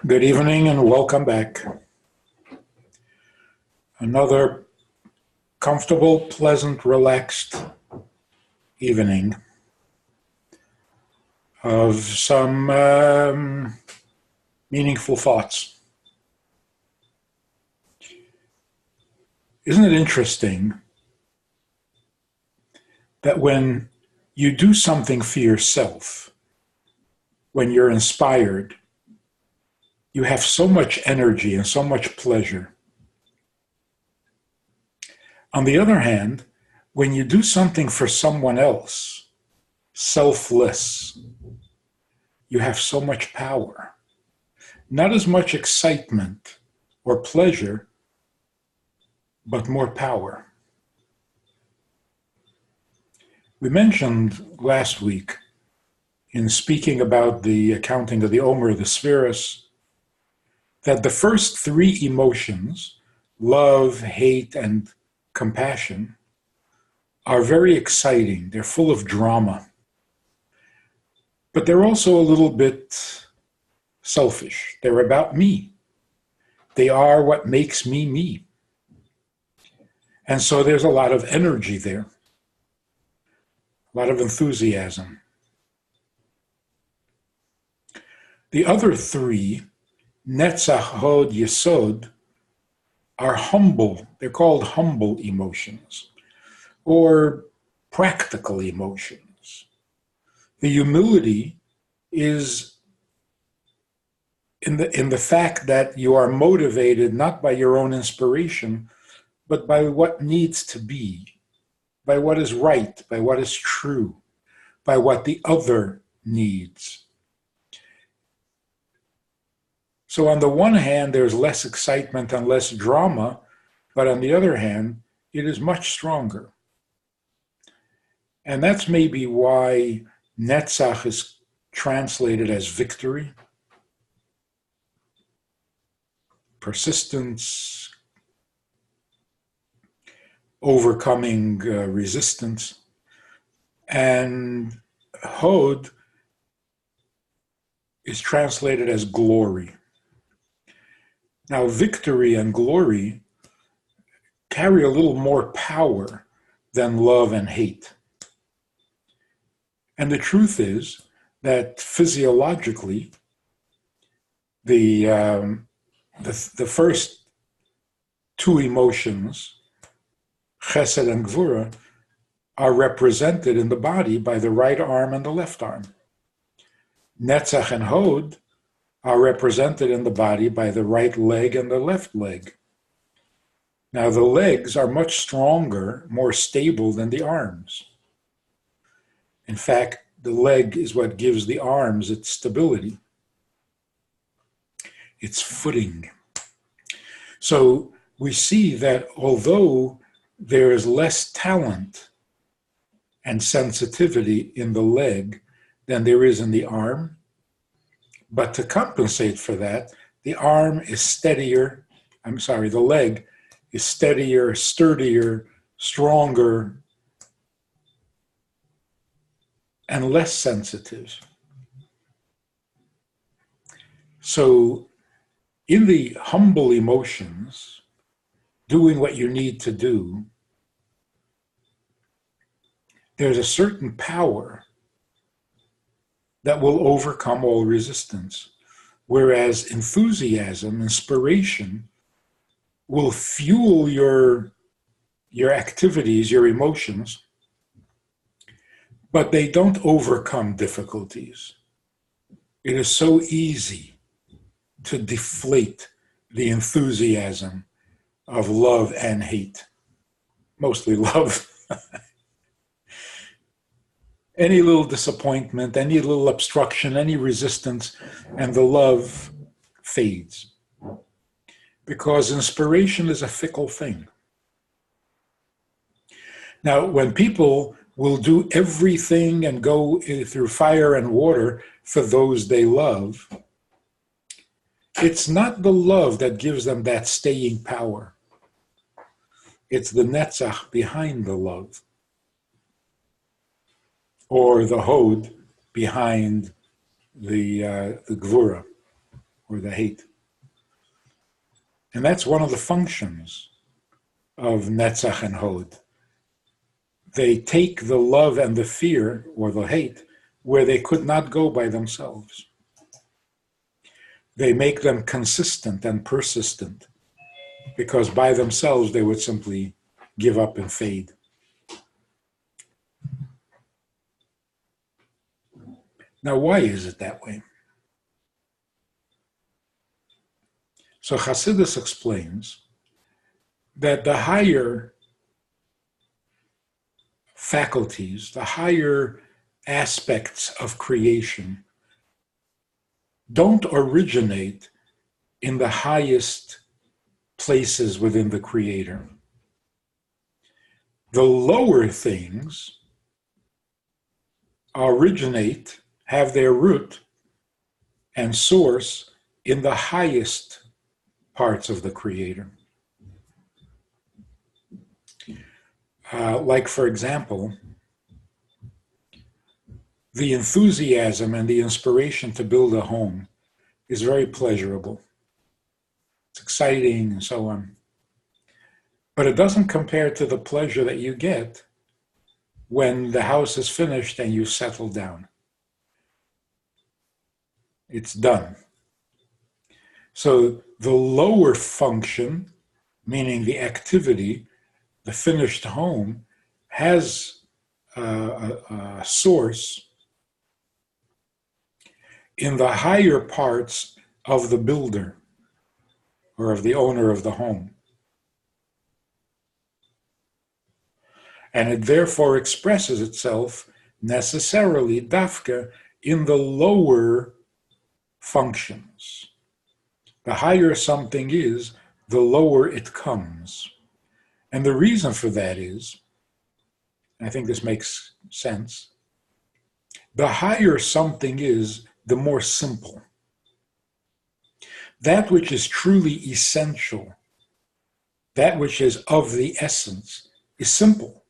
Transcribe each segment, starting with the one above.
Good evening and welcome back. Another comfortable, pleasant, relaxed evening of some meaningful thoughts. Isn't it interesting that when you do something for yourself, when you're inspired, you have so much energy and so much pleasure. On the other hand, when you do something for someone else, selfless, you have so much power. Not as much excitement or pleasure, but more power. We mentioned last week in speaking about the accounting of the Emor, the spheres, that the first three emotions, love, hate, and compassion, are very exciting. They're full of drama. But they're also a little bit selfish. They're about me. They are what makes me me. And so there's a lot of energy there, a lot of enthusiasm. The other three, Netzach, Hod, Yesod, are humble. They're called humble emotions or practical emotions. The humility is in the fact that you are motivated not by your own inspiration, but by what needs to be, by what is right, by what is true, by what the other needs. So on the one hand, there's less excitement and less drama, but on the other hand, it is much stronger. And that's maybe why Netzach is translated as victory, persistence, overcoming resistance, and Hod is translated as glory. Now, victory and glory carry a little more power than love and hate. And the truth is that physiologically, the first two emotions, chesed and gvura, are represented in the body by the right arm and the left arm. Netzach and Hod are represented in the body by the right leg and the left leg. Now, the legs are much stronger, more stable than the arms. In fact, the leg is what gives the arms its stability, its footing. So we see that although there is less talent and sensitivity in the leg than there is in the arm, but to compensate for that, the leg is steadier, sturdier, stronger, and less sensitive. So in the humble emotions, doing what you need to do, there's a certain power that will overcome all resistance. Whereas enthusiasm, inspiration, will fuel your activities, your emotions, but they don't overcome difficulties. It is so easy to deflate the enthusiasm of love and hate, mostly love. Any little disappointment, any little obstruction, any resistance, and the love fades. Because inspiration is a fickle thing. Now, when people will do everything and go through fire and water for those they love, it's not the love that gives them that staying power. It's the netzach behind the love, or the hod behind the gvura. or the hate. And that's one of the functions of Netzach and Hod. They take the love and the fear, or the hate, where they could not go by themselves. They make them consistent and persistent, because by themselves they would simply give up and fade. Now, why is it that way? So Hasidus explains that the higher faculties, the higher aspects of creation don't originate in the highest places within the Creator. The lower things originate, have their root and source in the highest parts of the Creator. Like, for example, the enthusiasm and the inspiration to build a home is very pleasurable. It's exciting and so on. But it doesn't compare to the pleasure that you get when the house is finished and you settle down. It's done. So the lower function, meaning the activity, the finished home, has a source in the higher parts of the builder or of the owner of the home. And it therefore expresses itself necessarily, dafka, in the lower functions. The higher something is, the lower it comes. And the reason for that is, I think this makes sense, the higher something is, the more simple. That which is truly essential, that which is of the essence, is simple.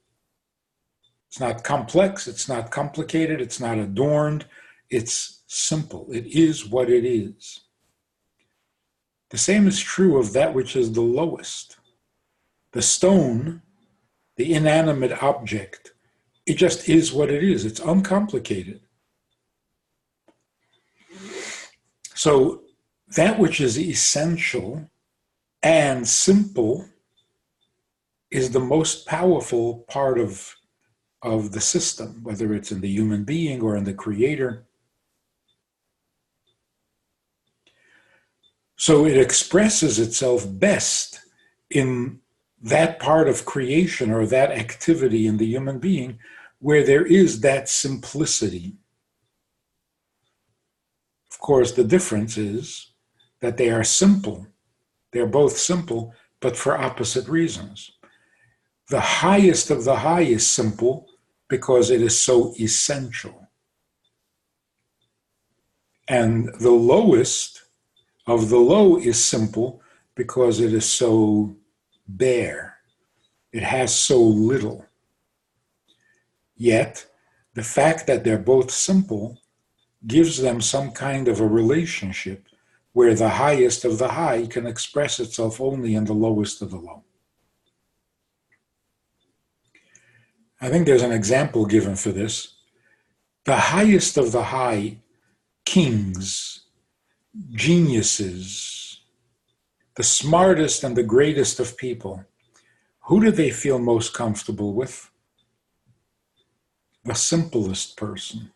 It's not complex, it's not complicated, it's not adorned, it's simple. It is what it is. The same is true of that which is the lowest. The stone, the inanimate object, it just is what it is. It's uncomplicated. So that which is essential and simple is the most powerful part of the system, whether it's in the human being or in the Creator. So it expresses itself best in that part of creation or that activity in the human being where there is that simplicity. Of course, the difference is that they are simple. They're both simple, but for opposite reasons. The highest of the high is simple because it is so essential. And the lowest of the low is simple because it is so bare. It has so little. Yet, the fact that they're both simple gives them some kind of a relationship where the highest of the high can express itself only in the lowest of the low. I think there's an example given for this. The highest of the high, kings, geniuses, the smartest and the greatest of people, who do they feel most comfortable with? The simplest person.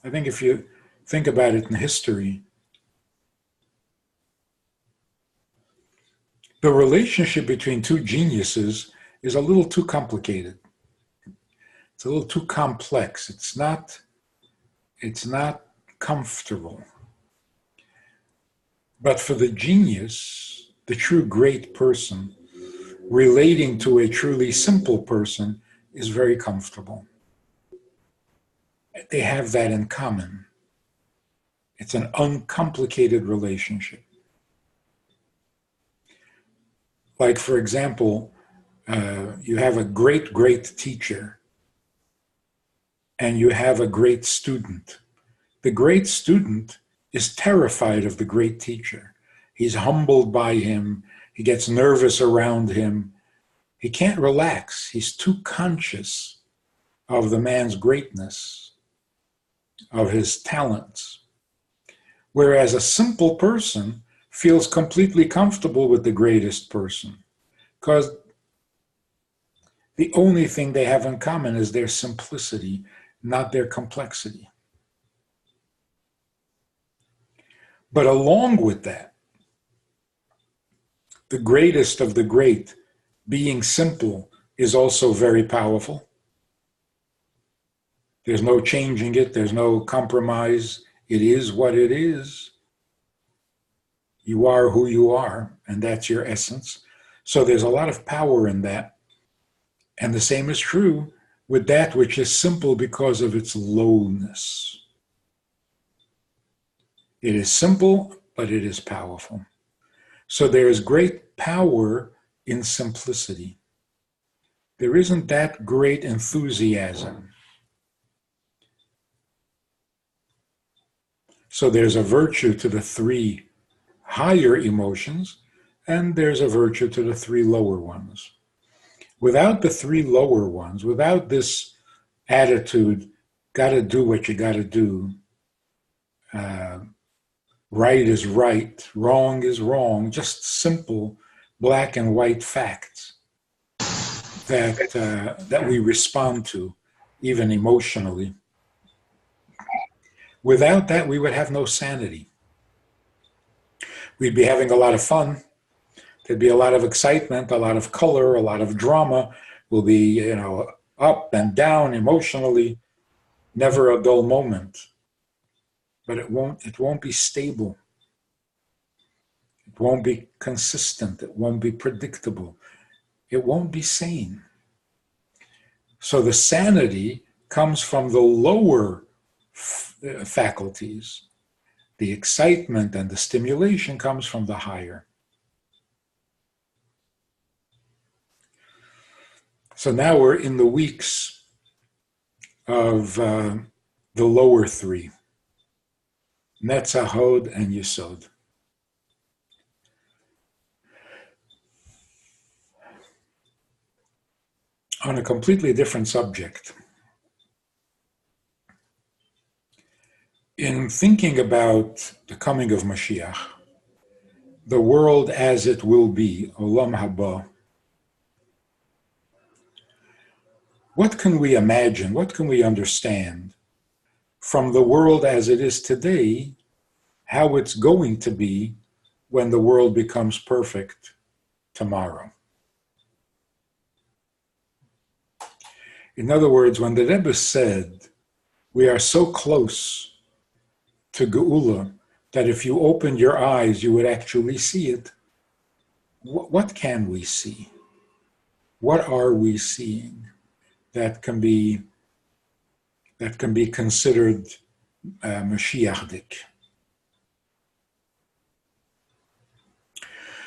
I think if you think about it in history, the relationship between two geniuses is a little too complicated. It's a little too complex. It's not comfortable. But for the genius, the true great person, relating to a truly simple person is very comfortable. They have that in common. It's an uncomplicated relationship. Like, for example, you have a great, great teacher and you have a great student. The great student is terrified of the great teacher. He's humbled by him. He gets nervous around him. He can't relax. He's too conscious of the man's greatness, of his talents. Whereas a simple person feels completely comfortable with the greatest person, because the only thing they have in common is their simplicity, not their complexity. But along with that, the greatest of the great, being simple, is also very powerful. There's no changing it. There's no compromise. It is what it is. You are who you are, and that's your essence. So there's a lot of power in that. And the same is true with that which is simple because of its lowness. It is simple, but it is powerful. So there is great power in simplicity. There isn't that great enthusiasm. So there's a virtue to the three higher emotions, and there's a virtue to the three lower ones. Without the three lower ones, without this attitude, got to do what you got to do, right is right, wrong is wrong, just simple black and white facts that we respond to, even emotionally. Without that, we would have no sanity. We'd be having a lot of fun. There'd be a lot of excitement, a lot of color, a lot of drama. We'll be, up and down emotionally, never a dull moment. But it won't be stable. It won't be consistent. It won't be predictable. It won't be sane. So the sanity comes from the lower faculties. The excitement and the stimulation comes from the higher. So now we're in the weeks of the lower three, Netzach, Hod, and Yesod. On a completely different subject, in thinking about the coming of Moshiach, the world as it will be, Olam Haba, what can we imagine, what can we understand from the world as it is today, how it's going to be when the world becomes perfect tomorrow? In other words, when the Rebbe said, we are so close to Geula that if you opened your eyes, you would actually see it, what can we see? What are we seeing that can be considered Moshiachdik?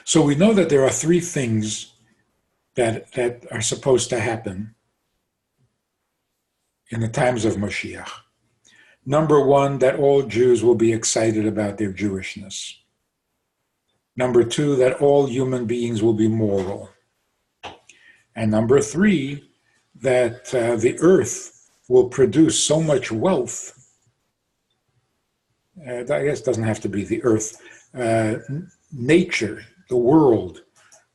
So we know that there are three things that are supposed to happen in the times of Moshiach. Number one, that all Jews will be excited about their Jewishness. Number two, that all human beings will be moral. And number three, that the earth will produce so much wealth. I guess it doesn't have to be the earth. Nature, the world,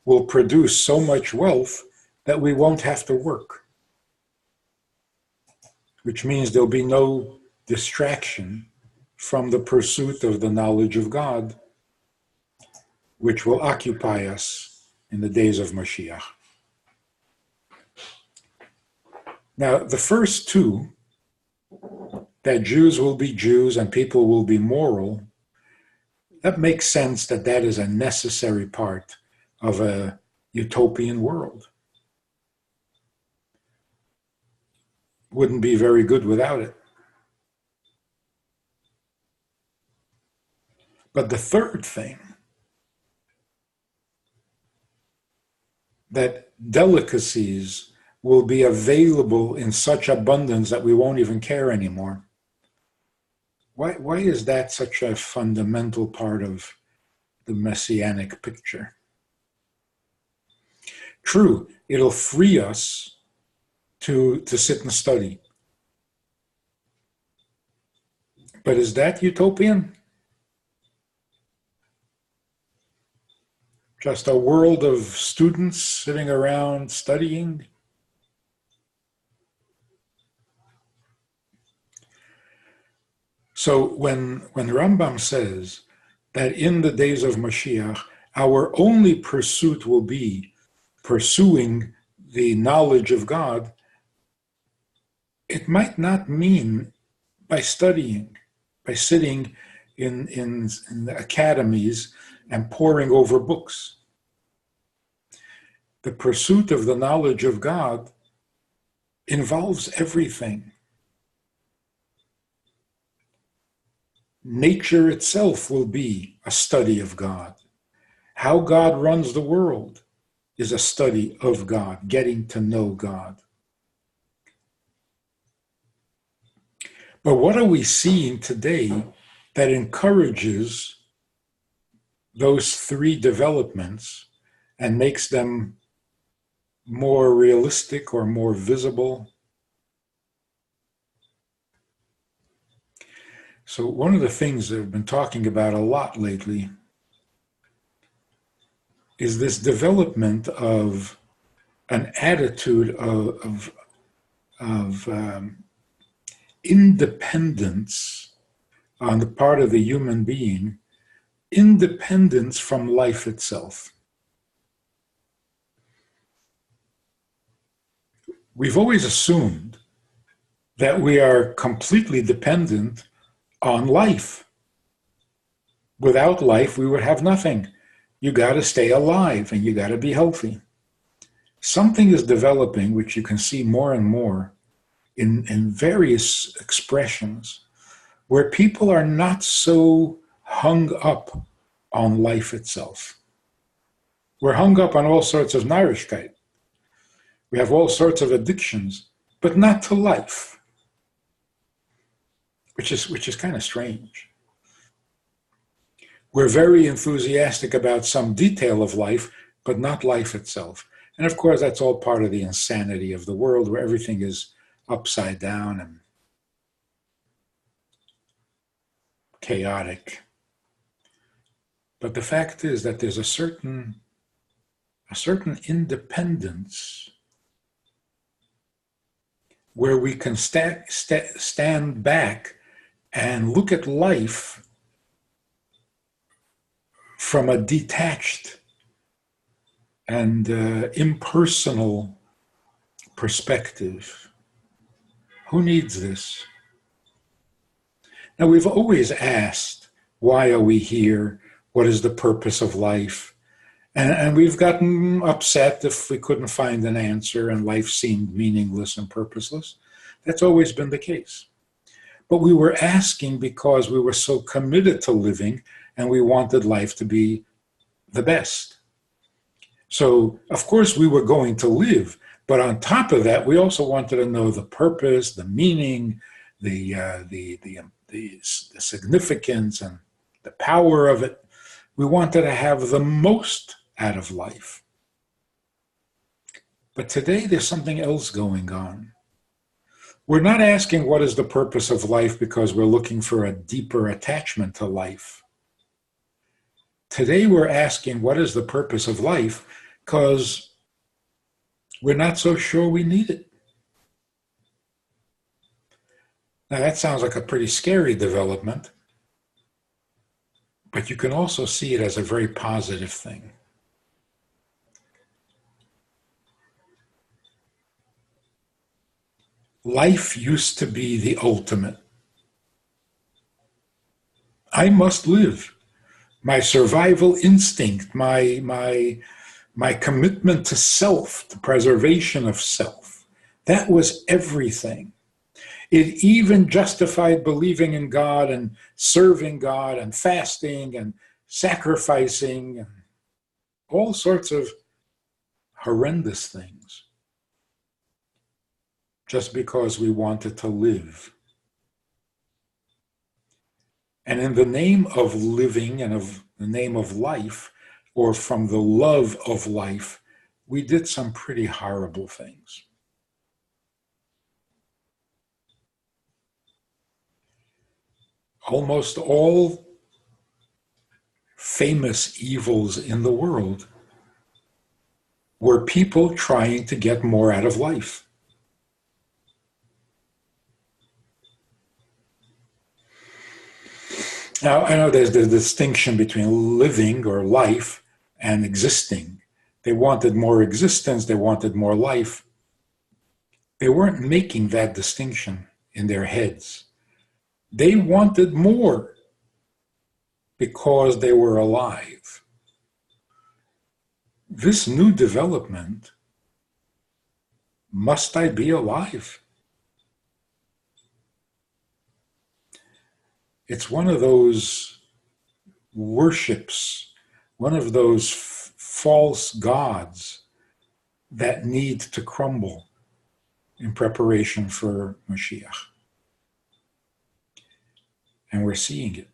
will produce so much wealth that we won't have to work. Which means there'll be no distraction from the pursuit of the knowledge of God, which will occupy us in the days of Moshiach. Now, the first two, that Jews will be Jews and people will be moral, that makes sense that is a necessary part of a utopian world. Wouldn't be very good without it. But the third thing, that delicacies will be available in such abundance that we won't even care anymore. Why is that such a fundamental part of the messianic picture? True, it'll free us to sit and study. But is that utopian? Just a world of students sitting around studying? So when Rambam says that in the days of Moshiach, our only pursuit will be pursuing the knowledge of God, it might not mean by studying, by sitting in the academies and poring over books. The pursuit of the knowledge of God involves everything. Nature itself will be a study of God. How God runs the world is a study of God, getting to know God. But what are we seeing today that encourages those three developments and makes them more realistic or more visible? So one of the things that I've been talking about a lot lately is this development of an attitude of independence on the part of the human being, independence from life itself. We've always assumed that we are completely dependent on life. Without life, we would have nothing. You got to stay alive and you got to be healthy. Something is developing, which you can see more and more in various expressions, where people are not so hung up on life itself. We're hung up on all sorts of narishkeit. We have all sorts of addictions, but not to life, which is kind of strange. We're very enthusiastic about some detail of life, but not life itself. And of course, that's all part of the insanity of the world, where everything is upside down and chaotic. But the fact is that there's a certain independence where we can stand back and look at life from a detached and impersonal perspective. Who needs this? Now, we've always asked, why are we here? What is the purpose of life? And we've gotten upset if we couldn't find an answer and life seemed meaningless and purposeless. That's always been the case. But we were asking because we were so committed to living and we wanted life to be the best. So, of course, we were going to live. But on top of that, we also wanted to know the purpose, the meaning, the significance and the power of it. We wanted to have the most out of life. But today there's something else going on. We're not asking what is the purpose of life because we're looking for a deeper attachment to life. Today we're asking what is the purpose of life because we're not so sure we need it. Now that sounds like a pretty scary development, but you can also see it as a very positive thing. Life used to be the ultimate. I must live. My survival instinct, my commitment to self, the preservation of self, that was everything. It even justified believing in God and serving God and fasting and sacrificing and all sorts of horrendous things, just because we wanted to live. And in the name of living and of the name of life, or from the love of life, we did some pretty horrible things. Almost all famous evils in the world were people trying to get more out of life. Now, I know there's the distinction between living or life and existing. They wanted more existence, they wanted more life. They weren't making that distinction in their heads. They wanted more because they were alive. This new development, must I be alive? It's one of those worships, one of those false gods that need to crumble in preparation for Moshiach. And we're seeing it.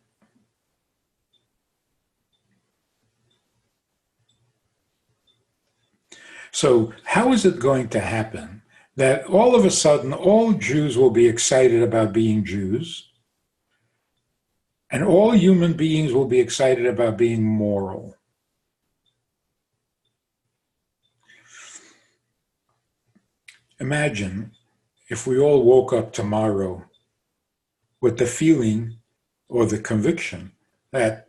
So how is it going to happen that all of a sudden all Jews will be excited about being Jews, and all human beings will be excited about being moral? Imagine if we all woke up tomorrow with the feeling or the conviction that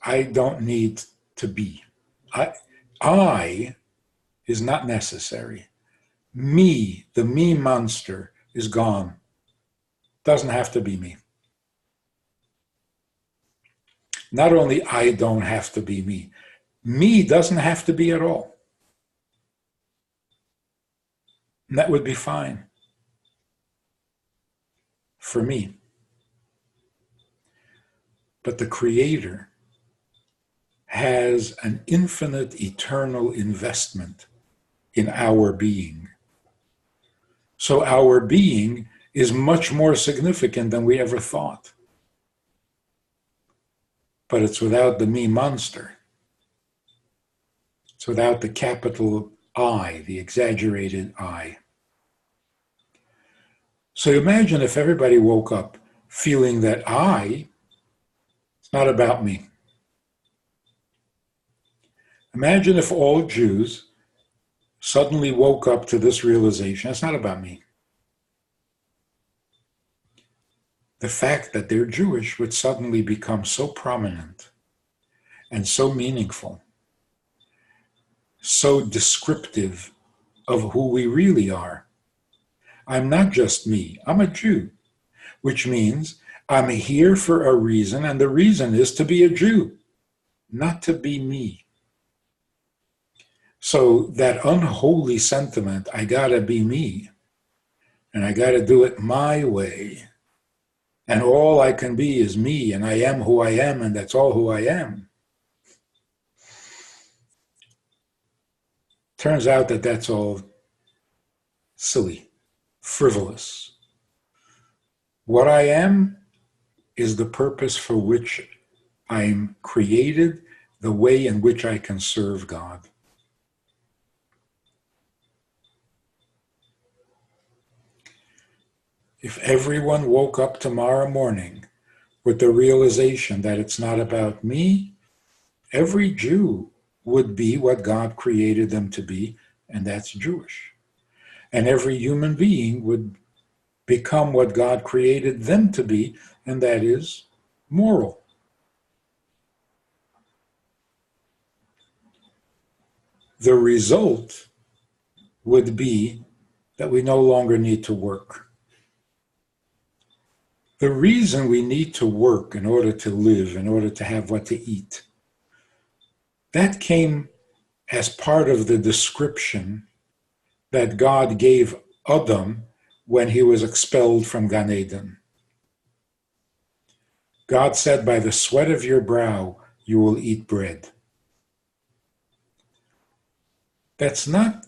I don't need to be. I is not necessary. Me, the me monster, is gone. Doesn't have to be me. Not only I don't have to be me, me doesn't have to be at all. And that would be fine for me. But the Creator has an infinite, eternal investment in our being. So our being is much more significant than we ever thought. But it's without the me monster. It's without the capital I, the exaggerated I. So imagine if everybody woke up feeling that it's not about me. Imagine if all Jews suddenly woke up to this realization, it's not about me. The fact that they're Jewish would suddenly become so prominent and so meaningful, so descriptive of who we really are. I'm not just me, I'm a Jew, which means I'm here for a reason, and the reason is to be a Jew, not to be me. So that unholy sentiment, I gotta be me, and I gotta do it my way, and all I can be is me, and I am who I am, and that's all who I am. Turns out that that's all silly, frivolous. What I am is the purpose for which I'm created, the way in which I can serve God. If everyone woke up tomorrow morning with the realization that it's not about me, every Jew would be what God created them to be, and that's Jewish. And every human being would become what God created them to be, and that is moral. The result would be that we no longer need to work. The reason we need to work in order to live, in order to have what to eat, that came as part of the description that God gave Adam when he was expelled from Gan Eden. God said, by the sweat of your brow, you will eat bread. That's not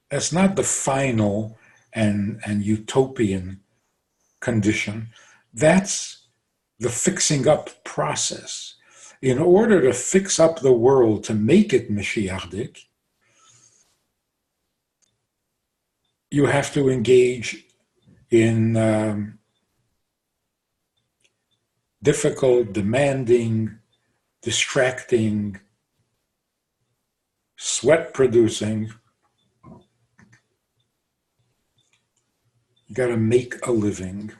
the final and utopian condition. That's the fixing up process. In order to fix up the world, to make it Mashiachdik, you have to engage in difficult, demanding, distracting, sweat-producing. You got to make a living.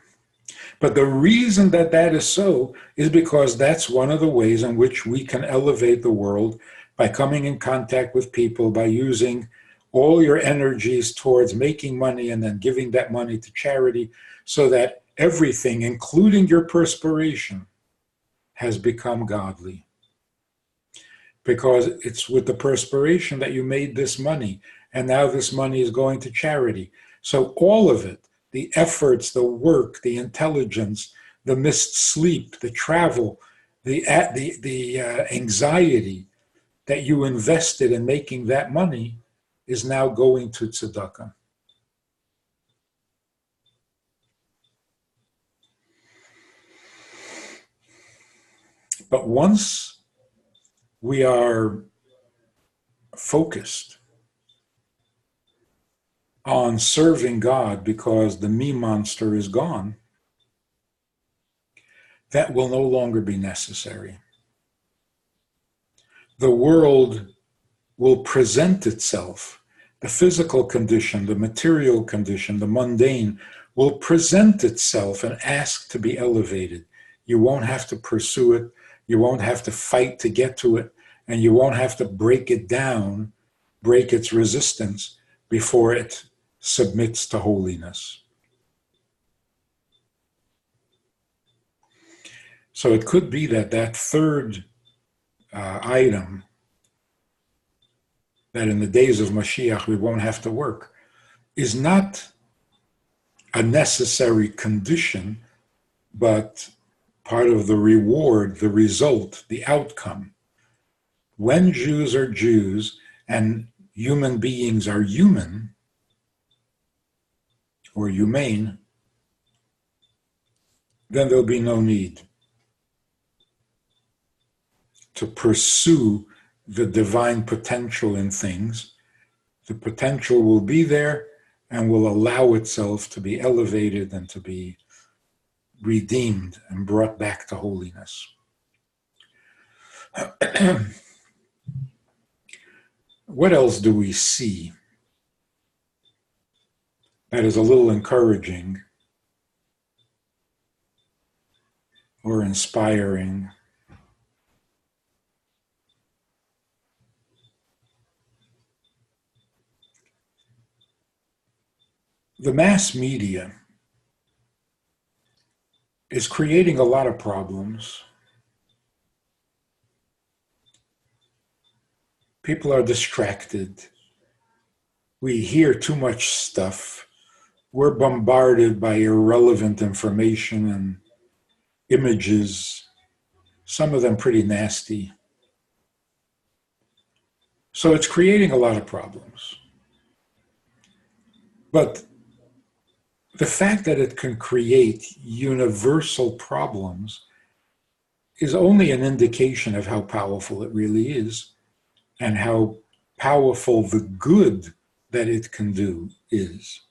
But the reason that that is so is because that's one of the ways in which we can elevate the world, by coming in contact with people, by using all your energies towards making money and then giving that money to charity, so that everything, including your perspiration, has become godly. Because it's with the perspiration that you made this money, and now this money is going to charity. So all of it, the efforts, the work, the intelligence, the missed sleep, the travel, the anxiety that you invested in making that money is now going to tzedakah. But once we are focused on serving God because the me monster is gone, that will no longer be necessary. The world will present itself, the physical condition, the material condition, the mundane, will present itself and ask to be elevated. You won't have to pursue it, you won't have to fight to get to it, and you won't have to break it down, break its resistance before it submits to holiness. So it could be that that third item, that in the days of Moshiach we won't have to work, is not a necessary condition, but part of the reward, the result, the outcome. When Jews are Jews and human beings are human, or humane, then there'll be no need to pursue the divine potential in things. The potential will be there and will allow itself to be elevated and to be redeemed and brought back to holiness. What else do we see that is a little encouraging or inspiring? The mass media is creating a lot of problems. People are distracted. We hear too much stuff. We're bombarded by irrelevant information and images, some of them pretty nasty. So it's creating a lot of problems. But the fact that it can create universal problems is only an indication of how powerful it really is and how powerful the good that it can do is.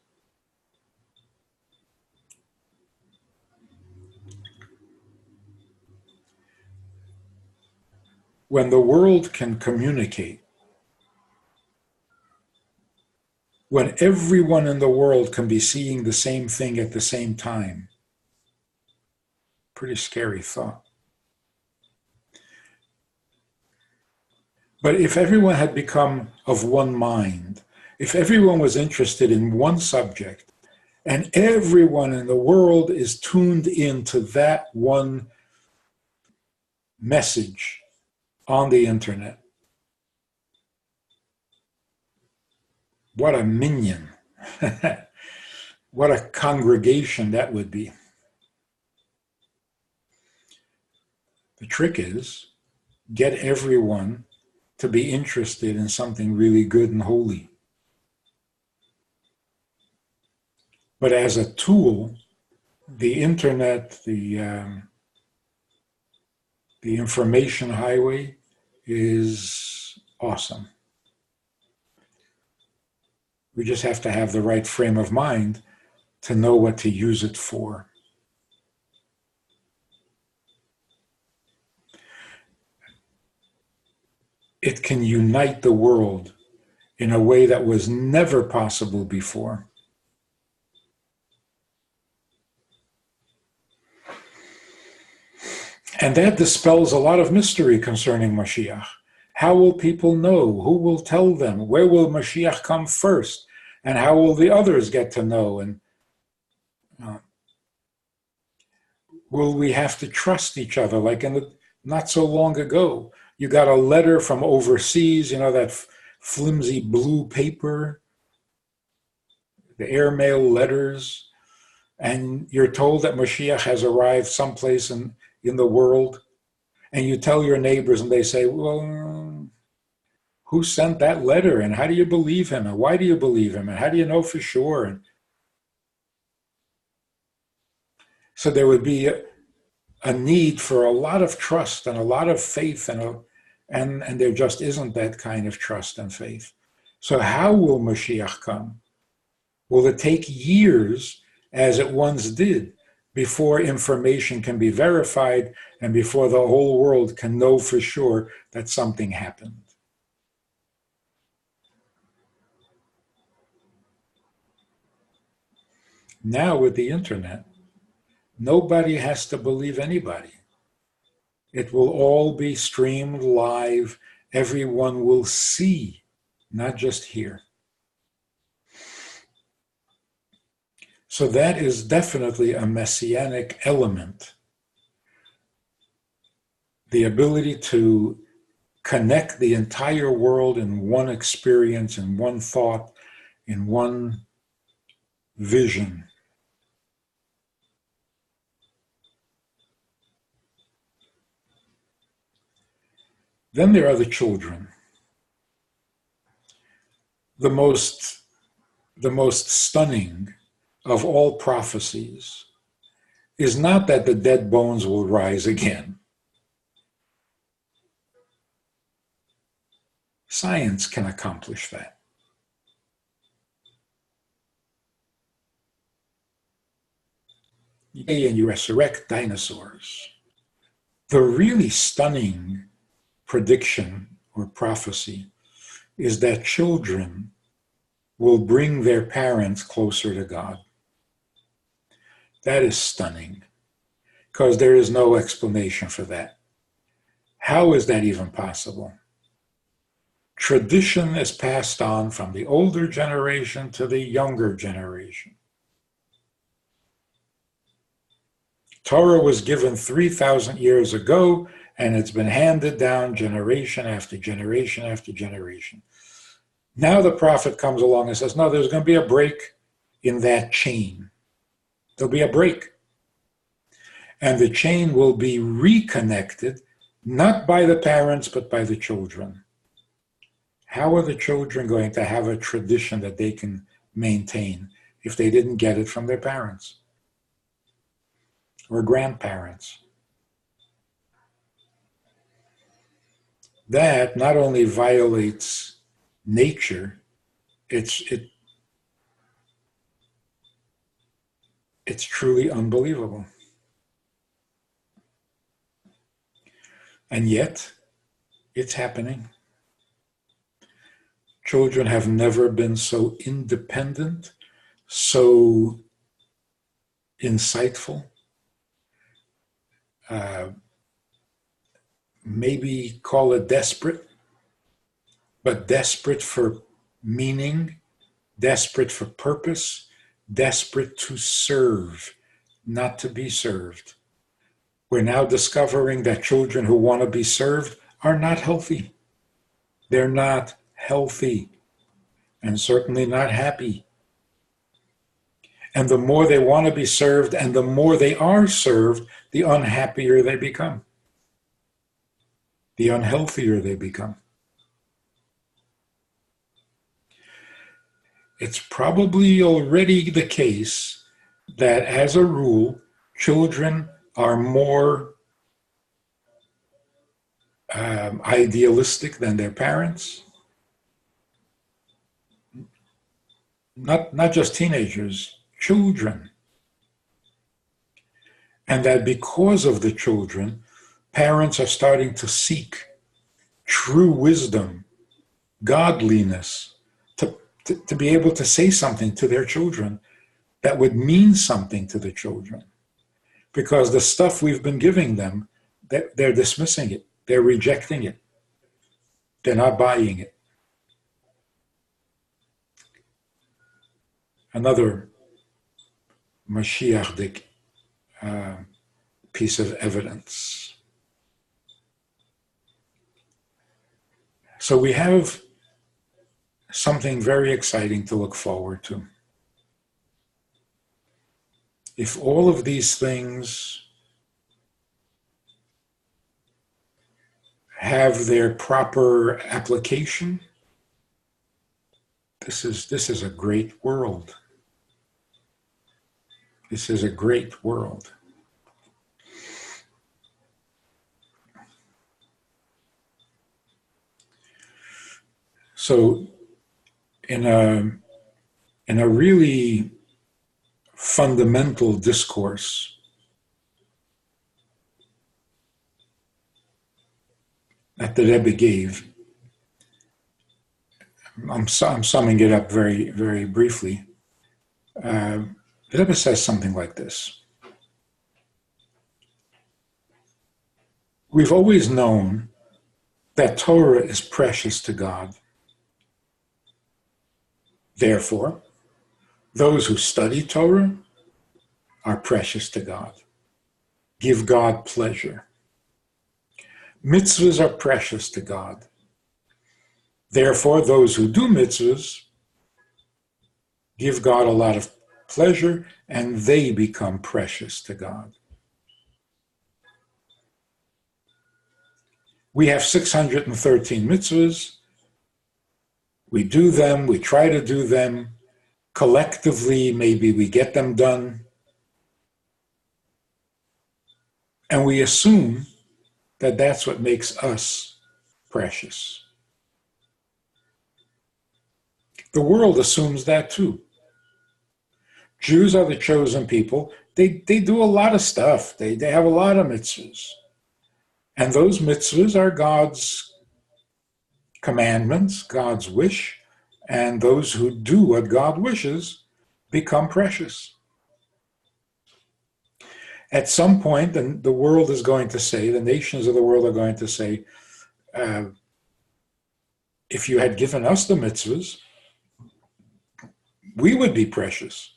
When the world can communicate, when everyone in the world can be seeing the same thing at the same time, pretty scary thought. But if everyone had become of one mind, if everyone was interested in one subject, and everyone in the world is tuned into that one message on the internet, what a minion, what a congregation that would be. The trick is, get everyone to be interested in something really good and holy. But as a tool, the internet, the The information highway is awesome. We just have to have the right frame of mind to know what to use it for. It can unite the world in a way that was never possible before. And that dispels a lot of mystery concerning Moshiach. How will people know? Who will tell them? Where will Moshiach come first? And how will the others get to know? And will we have to trust each other? Like not so long ago, you got a letter from overseas, that flimsy blue paper, the airmail letters, and you're told that Moshiach has arrived someplace in the world, and you tell your neighbors and they say, well, who sent that letter, and how do you believe him, and why do you believe him, and how do you know for sure? And so there would be a need for a lot of trust and a lot of faith, and there just isn't that kind of trust and faith. So how will Moshiach come? Will it take years, as it once did, before information can be verified and before the whole world can know for sure that something happened? Now with the internet, nobody has to believe anybody. It will all be streamed live. Everyone will see, not just hear. So that is definitely a messianic element. The ability to connect the entire world in one experience, in one thought, in one vision. Then there are the children. The most stunning of all prophecies is not that the dead bones will rise again. Science can accomplish that. Yea, and you resurrect dinosaurs. The really stunning prediction or prophecy is that children will bring their parents closer to God. That is stunning, because there is no explanation for that. How is that even possible? Tradition is passed on from the older generation to the younger generation. Torah was given 3,000 years ago, and it's been handed down generation after generation after generation. Now the prophet comes along and says, no, there's going to be a break in that chain. There'll be a break. And the chain will be reconnected, not by the parents, but by the children. How are the children going to have a tradition that they can maintain if they didn't get it from their parents or grandparents? That not only violates nature, it's truly unbelievable. And yet, it's happening. Children have never been so independent, so insightful, maybe call it desperate, but desperate for meaning, desperate for purpose, desperate to serve, not to be served. We're now discovering that children who want to be served are not healthy. They're not healthy, and certainly not happy. And the more they want to be served and the more they are served, the unhappier they become, the unhealthier they become. It's probably already the case that, as a rule, children are more idealistic than their parents. Not just teenagers, children. And that because of the children, parents are starting to seek true wisdom, godliness, to be able to say something to their children that would mean something to the children. Because the stuff we've been giving them, they're dismissing it. They're rejecting it. They're not buying it. Another Moshiach piece of evidence. So we have something very exciting to look forward to. If all of these things have their proper application, this is a great world. This is a great world. So in a really fundamental discourse that the Rabbi gave, I'm summing it up very, very briefly. The Rabbi says something like this. We've always known that Torah is precious to God. Therefore, those who study Torah are precious to God, give God pleasure. Mitzvahs are precious to God. Therefore, those who do mitzvahs give God a lot of pleasure, and they become precious to God. We have 613 mitzvahs. We do them, we try to do them. Collectively, maybe we get them done. And we assume that that's what makes us precious. The world assumes that too. Jews are the chosen people. They do a lot of stuff. They have a lot of mitzvahs. And those mitzvahs are God's commandments, God's wish, and those who do what God wishes become precious. At some point, the world is going to say, the nations of the world are going to say, if you had given us the mitzvahs, we would be precious.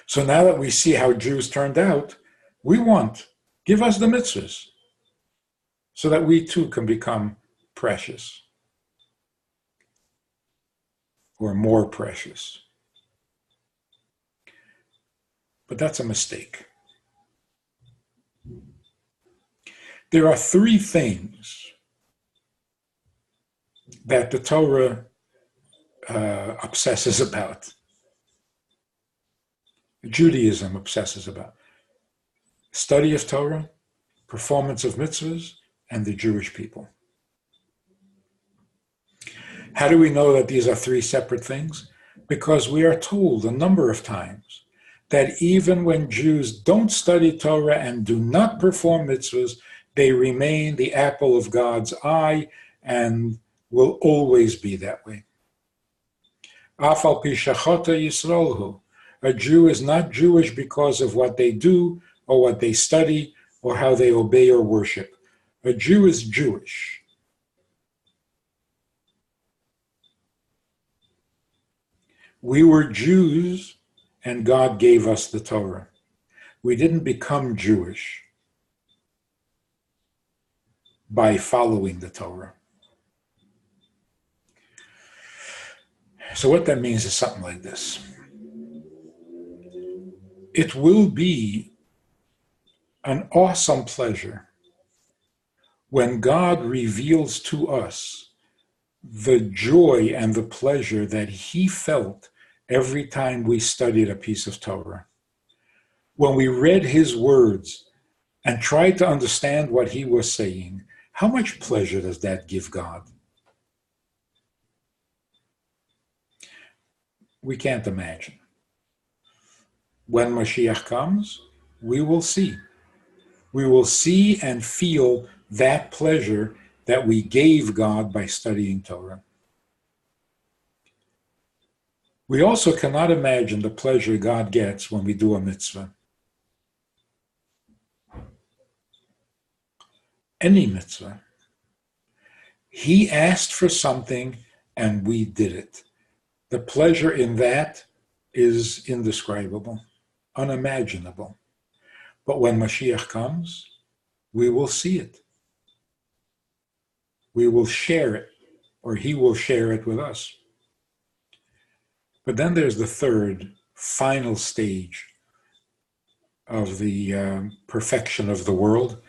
So now that we see how Jews turned out, we want, give us the mitzvahs so that we too can become precious or more precious. But that's a mistake. There are three things that the Torah obsesses about. Judaism obsesses about. Study of Torah, performance of mitzvahs, and the Jewish people. How do we know that these are three separate things? Because we are told a number of times that even when Jews don't study Torah and do not perform mitzvahs, they remain the apple of God's eye and will always be that way. Af al pi shachata Yisrael hu. A Jew is not Jewish because of what they do or what they study or how they obey or worship. A Jew is Jewish. We were Jews and God gave us the Torah. We didn't become Jewish by following the Torah. So what that means is something like this. It will be an awesome pleasure when God reveals to us the joy and the pleasure that he felt every time we studied a piece of Torah. When we read his words and tried to understand what he was saying, how much pleasure does that give God? We can't imagine. When Moshiach comes, we will see. We will see and feel that pleasure that we gave God by studying Torah. We also cannot imagine the pleasure God gets when we do a mitzvah. Any mitzvah. He asked for something and we did it. The pleasure in that is indescribable, unimaginable. But when Mashiach comes, we will see it. We will share it, or he will share it with us. But then there's the third, final stage of the perfection of the world,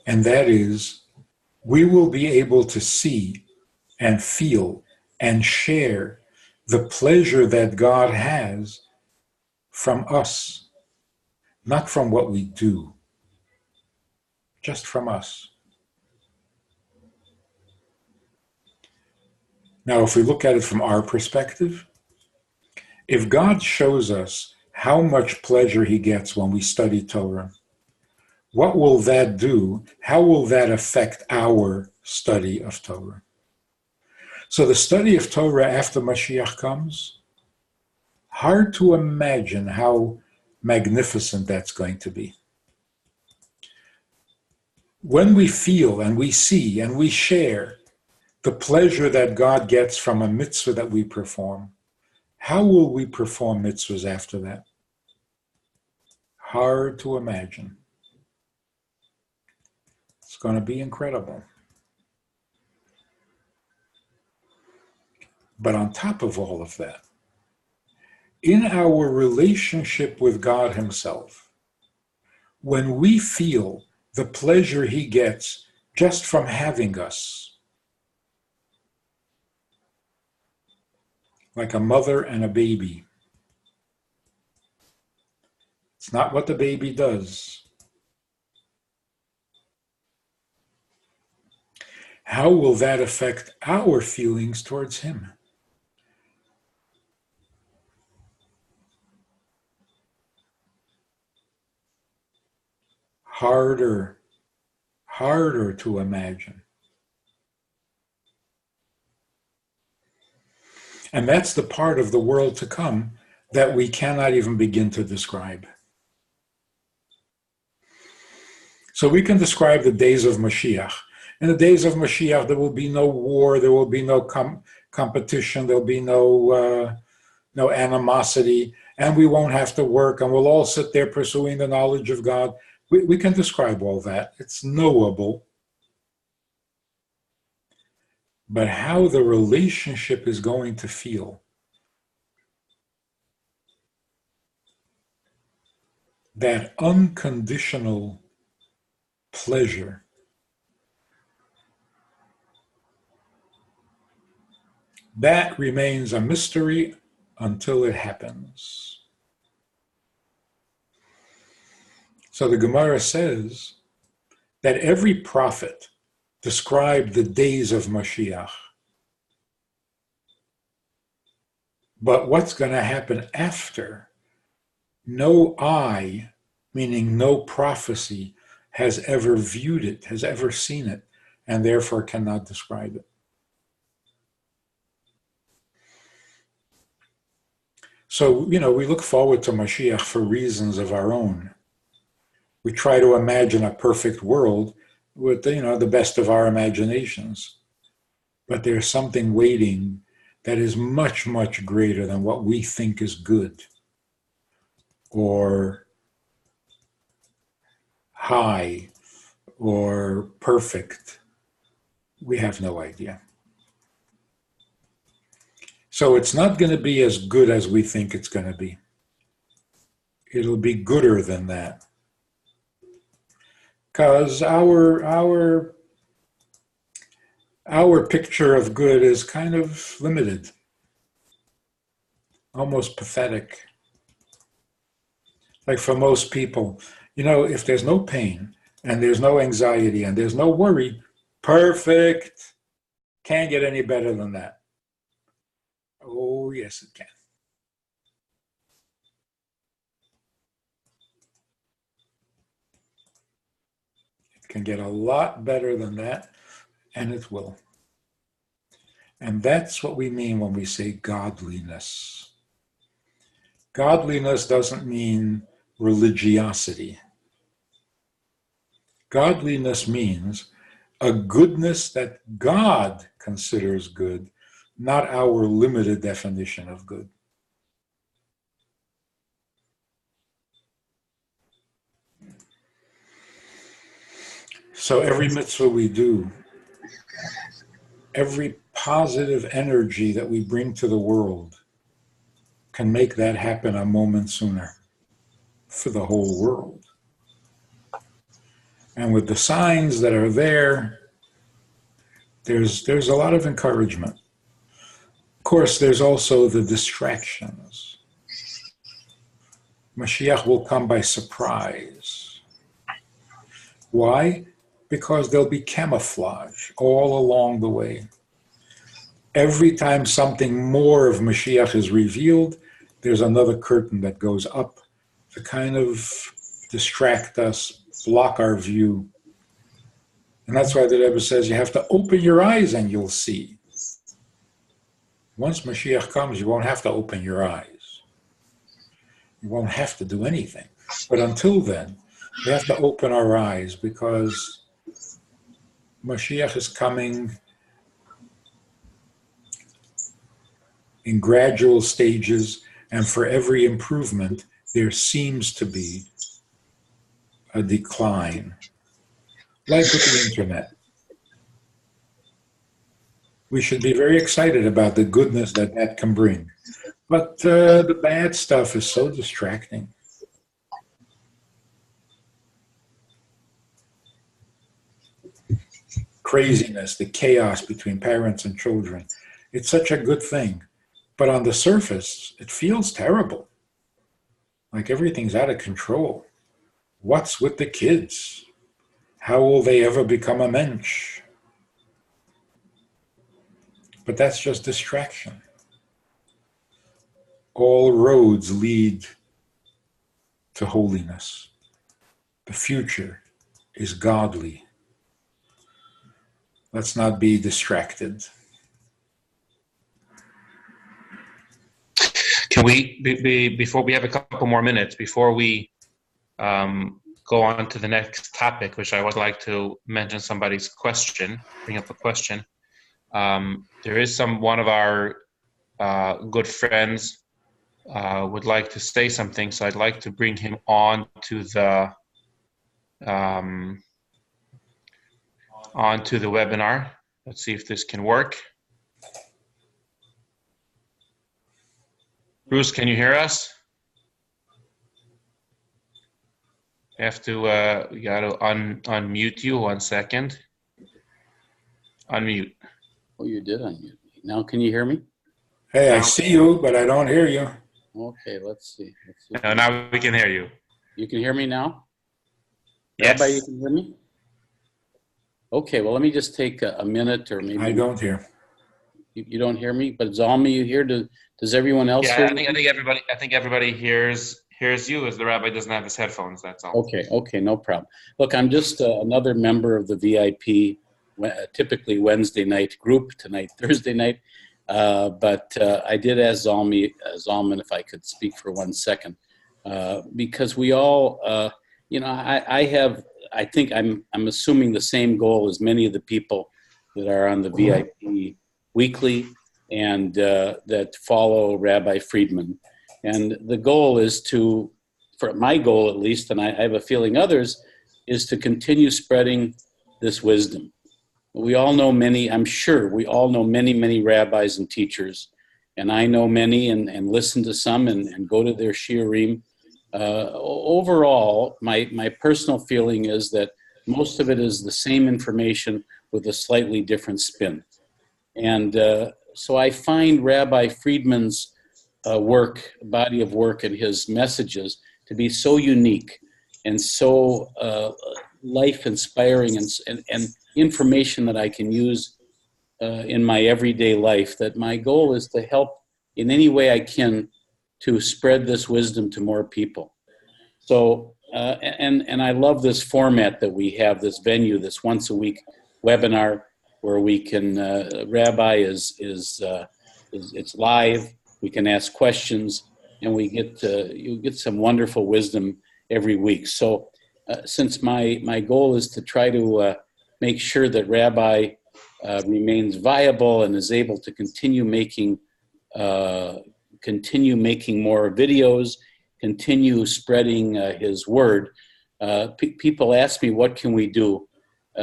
and that is we will be able to see and feel and share the pleasure that God has from us, not from what we do, just from us. Now, if we look at it from our perspective, if God shows us how much pleasure he gets when we study Torah, what will that do? How will that affect our study of Torah? So the study of Torah after Mashiach comes, hard to imagine how magnificent that's going to be. When we feel and we see and we share the pleasure that God gets from a mitzvah that we perform, how will we perform mitzvahs after that? Hard to imagine. It's going to be incredible. But on top of all of that, in our relationship with God himself, when we feel the pleasure he gets just from having us, like a mother and a baby, it's not what the baby does. How will that affect our feelings towards him? Harder to imagine. And that's the part of the world to come that we cannot even begin to describe. So we can describe the days of Moshiach. In the days of Moshiach, there will be no war, there will be no competition, there will be no animosity, and we won't have to work, and we'll all sit there pursuing the knowledge of God. We can describe all that. It's knowable. But how the relationship is going to feel, that unconditional pleasure, that remains a mystery until it happens. So the Gemara says that every prophet described the days of Moshiach. But what's going to happen after? No eye, meaning no prophecy, has ever viewed it, has ever seen it, and therefore cannot describe it. So, we look forward to Mashiach for reasons of our own. We try to imagine a perfect world with, the best of our imaginations. But there's something waiting that is much, much greater than what we think is good or high or perfect. We have no idea. So it's not going to be as good as we think it's going to be. It'll be gooder than that. Because our picture of good is kind of limited, almost pathetic. Like for most people, if there's no pain, and there's no anxiety, and there's no worry. Perfect. Can't get any better than that. Oh, yes, it can. It can get a lot better than that, and it will. And that's what we mean when we say godliness. Godliness doesn't mean religiosity. Godliness means a goodness that God considers good, not our limited definition of good. So every mitzvah we do, every positive energy that we bring to the world can make that happen a moment sooner for the whole world. And with the signs that are there, there's a lot of encouragement. Of course, there's also the distractions. Moshiach will come by surprise. Why? Because there'll be camouflage all along the way. Every time something more of Moshiach is revealed, there's another curtain that goes up to kind of distract us, block our view. And that's why the Rebbe says you have to open your eyes and you'll see. Once Moshiach comes, you won't have to open your eyes. You won't have to do anything. But until then, we have to open our eyes because Moshiach is coming in gradual stages, and for every improvement, there seems to be a decline. Like with the internet. We should be very excited about the goodness that that can bring. But the bad stuff is so distracting. Craziness, the chaos between parents and children. It's such a good thing. But on the surface, it feels terrible. Like everything's out of control. What's with the kids? How will they ever become a mensch? But that's just distraction. All roads lead to holiness. The future is godly. Let's not be distracted. Can we, before we have a couple more minutes, before we go on to the next topic, which I would like to mention somebody's question, bring up a question. There is one of our good friends would like to say something, so I'd like to bring him on to the webinar. Let's see if this can work. Bruce, can you hear us? We got to unmute you 1 second. Unmute. Oh, you did unmute me. Now can you hear me? Hey, I see you, but I don't hear you. Okay, let's see. No, now we can hear you. You can hear me now? Yes. Rabbi, you can hear me? Okay, well, let me just take a minute or maybe. I don't hear. You don't hear me, but Zalmi, you hear? Does everyone else hear? I think everybody hears you, as the rabbi doesn't have his headphones. That's all. Okay, no problem. Look, I'm just another member of the VIP, typically Wednesday night group, tonight Thursday night. But I did ask Zalman if I could speak for 1 second, because we all, I think I'm assuming the same goal as many of the people that are on the VIP weekly and that follow Rabbi Friedman. And the goal is for my goal at least, and I have a feeling others, is to continue spreading this wisdom. We all know I'm sure we all know many rabbis and teachers, and I know many and listen to some and go to their shiurim. Overall, my personal feeling is that most of it is the same information with a slightly different spin. And so I find Rabbi Friedman's body of work and his messages to be so unique and so life-inspiring and information that I can use in my everyday life, that my goal is to help in any way I can to spread this wisdom to more people. So, and I love this format that we have, this venue, this once a week webinar where we can, Rabbi it's live, we can ask questions, and we you get some wonderful wisdom every week. So since my goal is to try to make sure that Rabbi remains viable and is able to continue making more videos, continue spreading his word. People ask me, what can we do?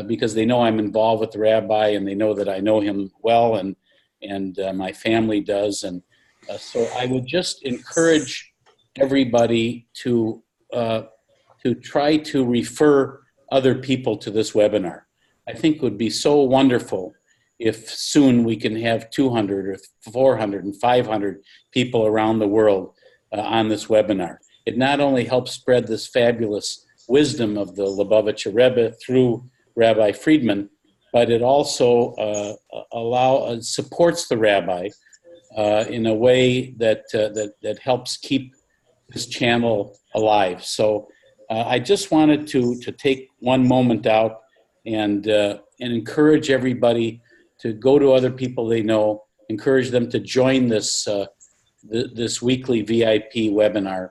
Because they know I'm involved with the Rabbi, and they know that I know him well, and my family does. And so I would just encourage everybody to try to refer other people to this webinar. I think it would be so wonderful if soon we can have 200 or 400 and 500 people around the world on this webinar. It not only helps spread this fabulous wisdom of the Lubavitcher Rebbe through Rabbi Friedman, but it also supports the Rabbi in a way that helps keep this channel alive. So I just wanted to take one moment out and encourage everybody to go to other people they know, encourage them to join this this weekly VIP webinar.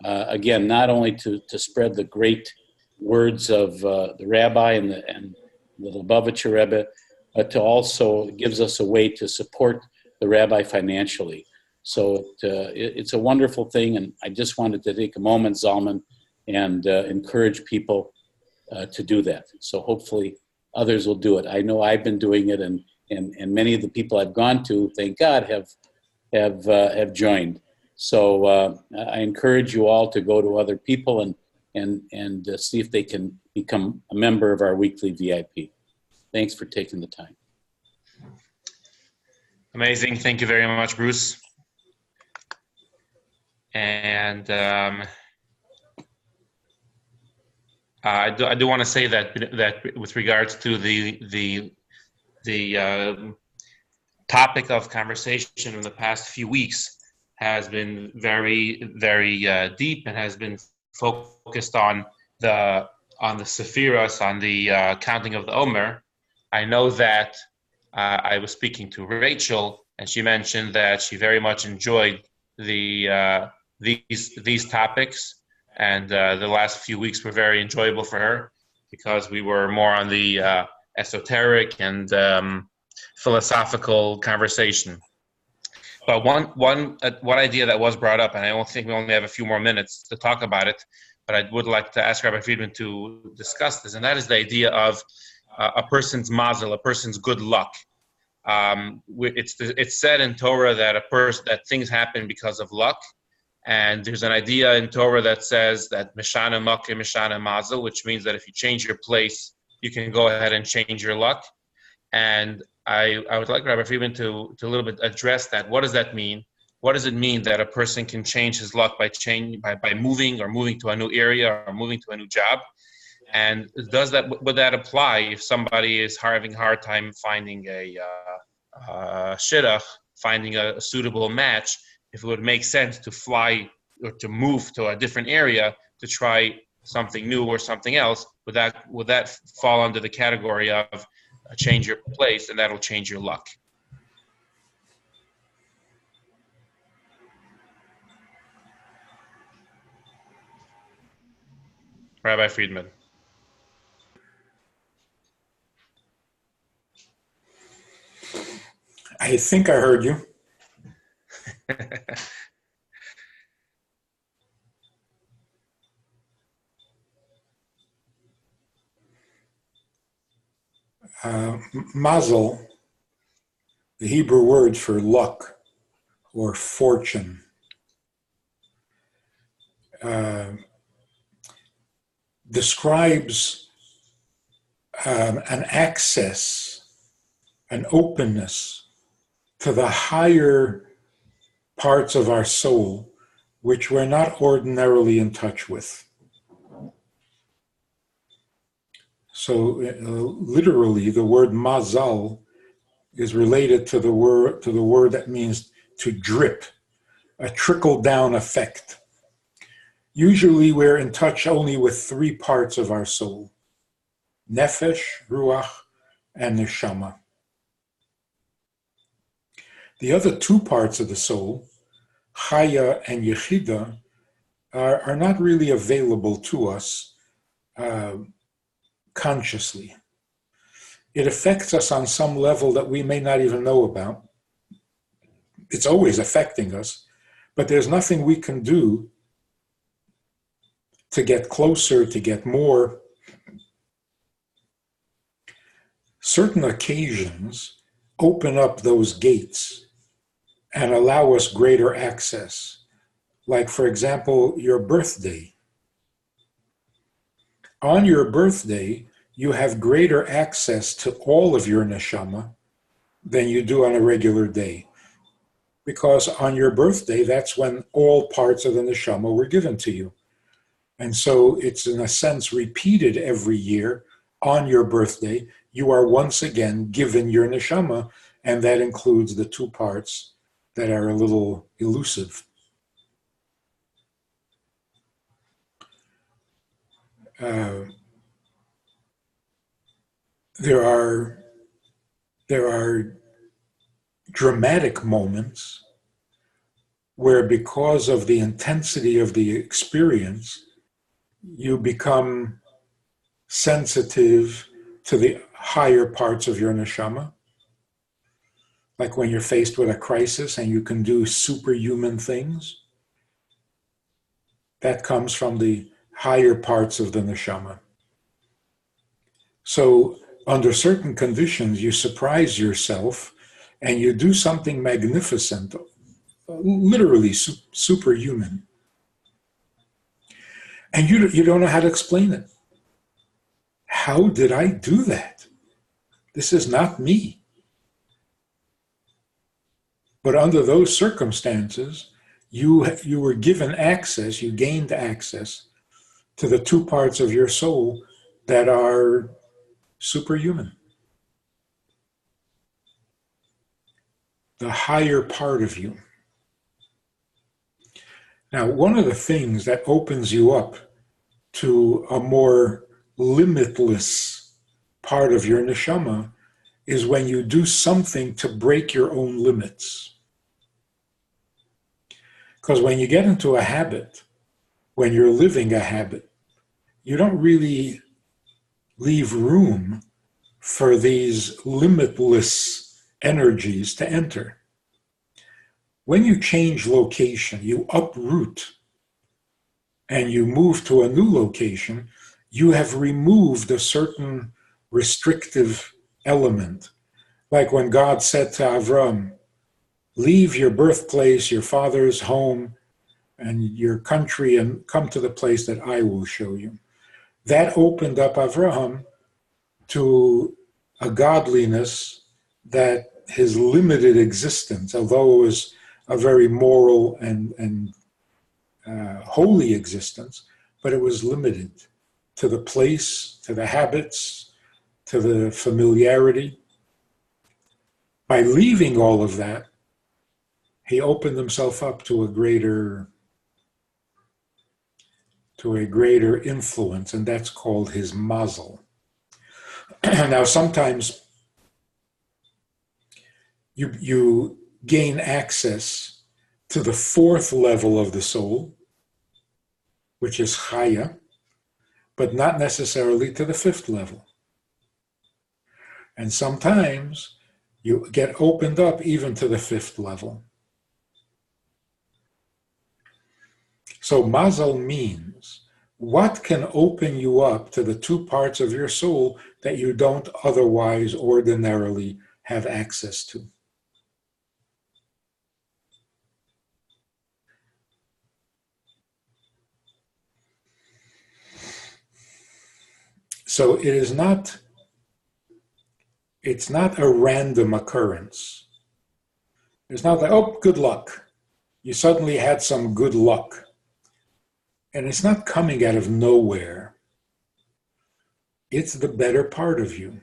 Again, not only to spread the great words of the Rabbi and the Lubavitcher Rebbe, but to also gives us a way to support the Rabbi financially. So it's a wonderful thing, and I just wanted to take a moment, Zalman, and encourage people to do that. So hopefully others will do it. I know I've been doing it, and many of the people I've gone to, thank God, have joined. So I encourage you all to go to other people and see if they can become a member of our weekly VIP. Thanks for taking the time. Amazing. Thank you very much, Bruce. And I do want to say that with regards to the topic of conversation in the past few weeks has been very, very deep, and has been focused on the Sephiros, on the counting of the Omer. I know that I was speaking to Rachel, and she mentioned that she very much enjoyed these topics, and the last few weeks were very enjoyable for her because we were more on the esoteric and philosophical conversation. But one idea that was brought up, and I don't think we only have a few more minutes to talk about it, but I would like to ask Rabbi Friedman to discuss this, and that is the idea of a person's Mazal, a person's good luck. It's said in Torah that things happen because of luck, and there's an idea in Torah that says that Mishana Makkah, Mishana Mazal, which means that if you change your place, you can go ahead and change your luck. And I would like Rabbi Friedman to a little bit address that. What does that mean? What does it mean that a person can change his luck by moving to a new area or moving to a new job? And would that apply if somebody is having a hard time finding a shidduch, finding a suitable match? If it would make sense to fly or to move to a different area to try something new or something else, would that fall under the category of change your place, and that'll change your luck? Rabbi Friedman. I think I heard you. Mazal, the Hebrew word for luck or fortune, describes an access, an openness to the higher parts of our soul, which we're not ordinarily in touch with. So literally, the word Mazal is related to the word that means to drip, a trickle-down effect. Usually we're in touch only with three parts of our soul: nefesh, ruach, and neshama. The other two parts of the soul, chaya and yechida, are not really available to us consciously. It affects us on some level that we may not even know about. It's always affecting us, but there's nothing we can do to get closer, to get more. Certain occasions open up those gates and allow us greater access. Like, for example, your birthday. On your birthday, you have greater access to all of your neshama than you do on a regular day. Because on your birthday, that's when all parts of the neshama were given to you. And so it's, in a sense, repeated every year. On your birthday, you are once again given your neshama, and that includes the two parts that are a little elusive. There are dramatic moments where, because of the intensity of the experience, you become sensitive to the higher parts of your neshama. Like when you're faced with a crisis and you can do superhuman things. That comes from the higher parts of the neshama. So under certain conditions, you surprise yourself and you do something magnificent, literally superhuman. And you don't know how to explain it. How did I do that? This is not me. But under those circumstances, you were given access, you gained access to the two parts of your soul that are superhuman. The higher part of you. Now, one of the things that opens you up to a more limitless part of your neshama is when you do something to break your own limits. Because when you get into a habit, when you're living a habit, you don't really leave room for these limitless energies to enter. When you change location, you uproot, and you move to a new location, you have removed a certain restrictive element. Like when God said to Avram, leave your birthplace, your father's home, and your country, and come to the place that I will show you. That opened up Avraham to a godliness that his limited existence, although it was a very moral and holy existence, but it was limited to the place, to the habits, to the familiarity. By leaving all of that, he opened himself up to a greater influence, and that's called his Mazal. Now, sometimes you gain access to the fourth level of the soul, which is Chaya, but not necessarily to the fifth level. And sometimes you get opened up even to the fifth level. So Mazal means what can open you up to the two parts of your soul that you don't otherwise ordinarily have access to. So it's not a random occurrence. It's not like, oh, good luck. You suddenly had some good luck. And it's not coming out of nowhere. It's the better part of you,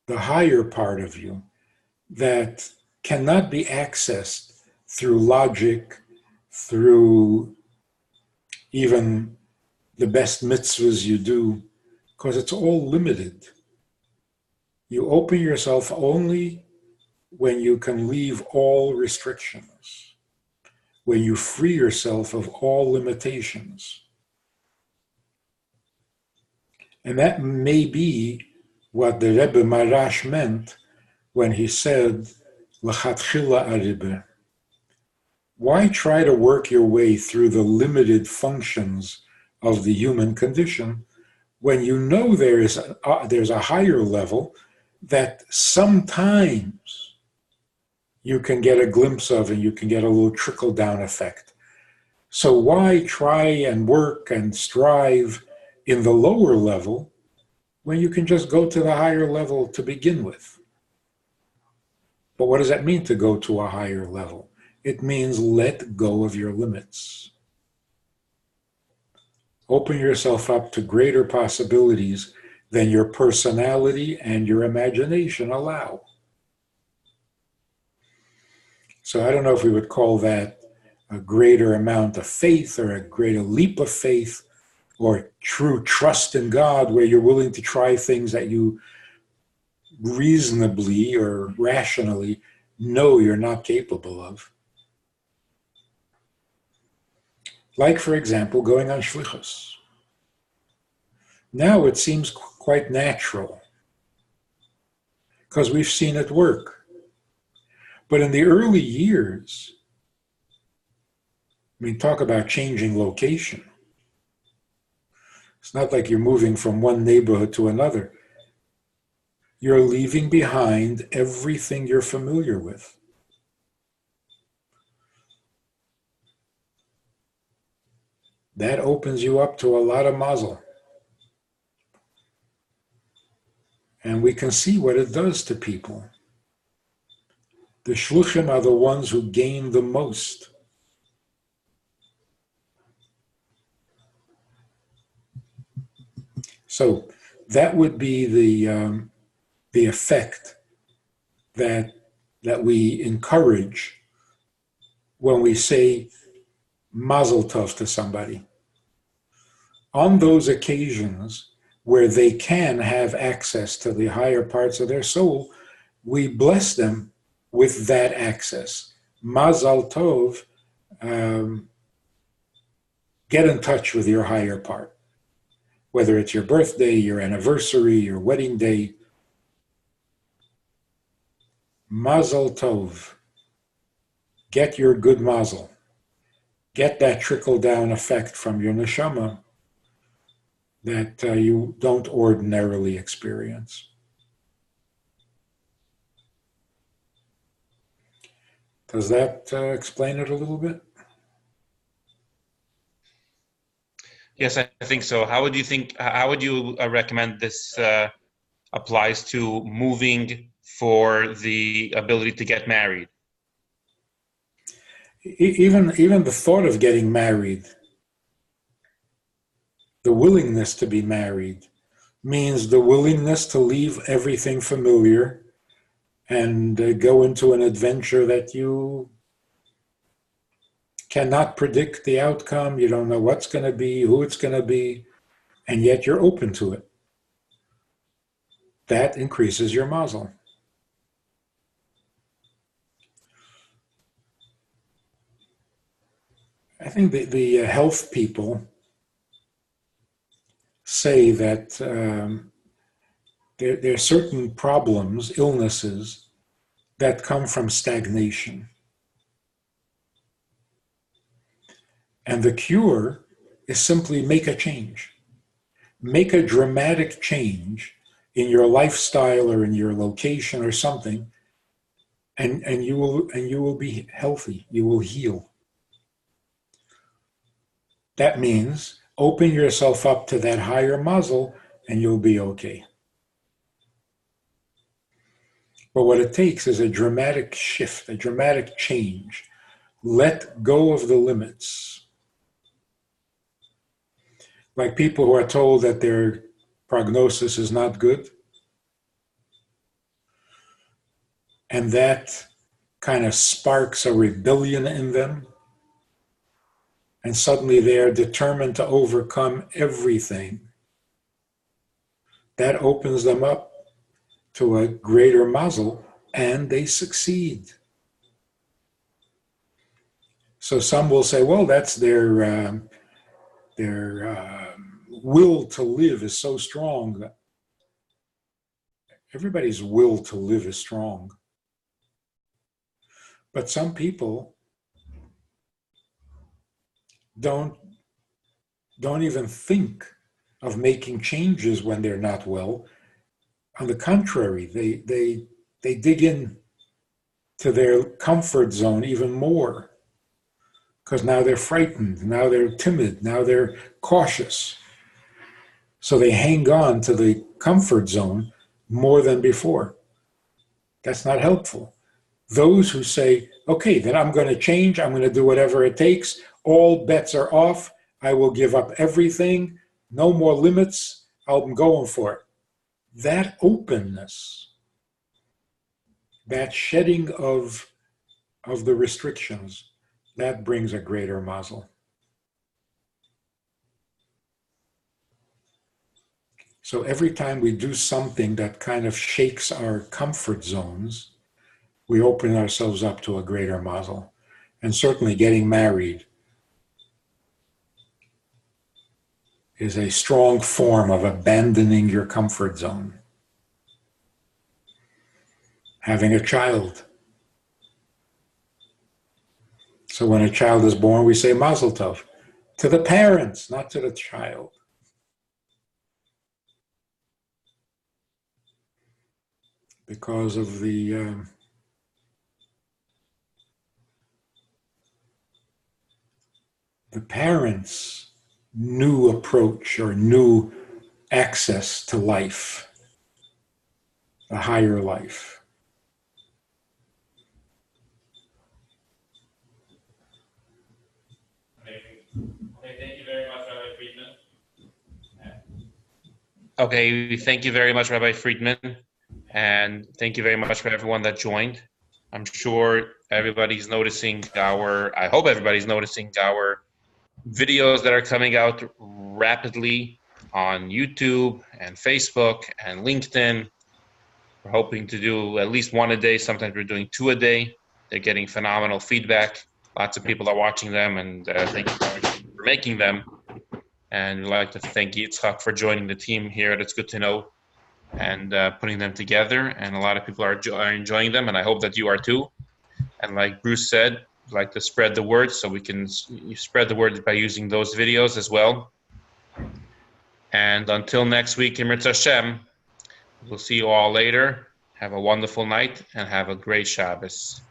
the higher part of you that cannot be accessed through logic, through even the best mitzvahs you do, because it's all limited. You open yourself only when you can leave all restrictions, when you free yourself of all limitations. And that may be what the Rebbe Marash meant when he said, L'chatchila aribe. Why try to work your way through the limited functions of the human condition when you know there's a higher level that sometimes you can get a glimpse of and you can get a little trickle-down effect. So why try and work and strive in the lower level when you can just go to the higher level to begin with? But what does that mean, to go to a higher level? It means let go of your limits. Open yourself up to greater possibilities than your personality and your imagination allow. So I don't know if we would call that a greater amount of faith or a greater leap of faith or true trust in God, where you're willing to try things that you reasonably or rationally know you're not capable of. Like, for example, going on shlichus. Now it seems quite natural because we've seen it work. But in the early years, I mean, talk about changing location. It's not like you're moving from one neighborhood to another. You're leaving behind everything you're familiar with. That opens you up to a lot of Mazal. And we can see what it does to people. The shluchim are the ones who gain the most. So that would be the effect that we encourage when we say Mazel Tov to somebody. On those occasions where they can have access to the higher parts of their soul, we bless them with that access. Mazal Tov, get in touch with your higher part. Whether it's your birthday, your anniversary, your wedding day. Mazal Tov. Get your good mazel. Get that trickle-down effect from your neshama that you don't ordinarily experience. Does that explain it a little bit? Yes, I think so. How would you recommend this applies to moving for the ability to get married? Even the thought of getting married, the willingness to be married, means the willingness to leave everything familiar and go into an adventure that you cannot predict the outcome. You don't know what's going to be, who it's going to be, and yet you're open to it. That increases your mazel. I think the health people say that there are certain problems, illnesses, that come from stagnation. And the cure is simply make a change. Make a dramatic change in your lifestyle or in your location or something, and you will be healthy. You will heal. That means open yourself up to that higher mazel and you'll be okay. But what it takes is a dramatic shift, a dramatic change. Let go of the limits. Like people who are told that they're prognosis is not good. And that kind of sparks a rebellion in them. And suddenly they are determined to overcome everything. That opens them up to a greater Mazal, and they succeed. So some will say, well, that's their will to live is so strong. Everybody's will to live is strong. But some people don't even think of making changes when they're not well. On the contrary, they dig in to their comfort zone even more, because now they're frightened, now they're timid, now they're cautious. So they hang on to the comfort zone more than before. That's not helpful. Those who say, okay, then I'm going to change, I'm going to do whatever it takes, all bets are off, I will give up everything, no more limits, I'm going for it. That openness, that shedding of the restrictions, that brings a greater Mazal. So every time we do something that kind of shakes our comfort zones, we open ourselves up to a greater Mazal. And certainly getting married is a strong form of abandoning your comfort zone. Having a child. So when a child is born, we say Mazel Tov to the parents, not to the child. Because of the parents' new approach or new access to life, a higher life. Okay, thank you very much, Rabbi Friedman. And thank you very much for everyone that joined. I'm sure everybody's noticing I hope everybody's noticing our videos that are coming out rapidly on YouTube and Facebook and LinkedIn. We're hoping to do at least one a day. Sometimes we're doing 2 a day. They're getting phenomenal feedback. Lots of people are watching them, and thank you for making them. And we'd like to thank Yitzchak for joining the team here. That's good to know. And putting them together. And a lot of people are enjoying them, and I hope that you are too. And like Bruce said, we'd like to spread the word, so we can spread the word by using those videos as well. And until next week, Emor Hashem, we'll see you all later. Have a wonderful night and have a great Shabbos.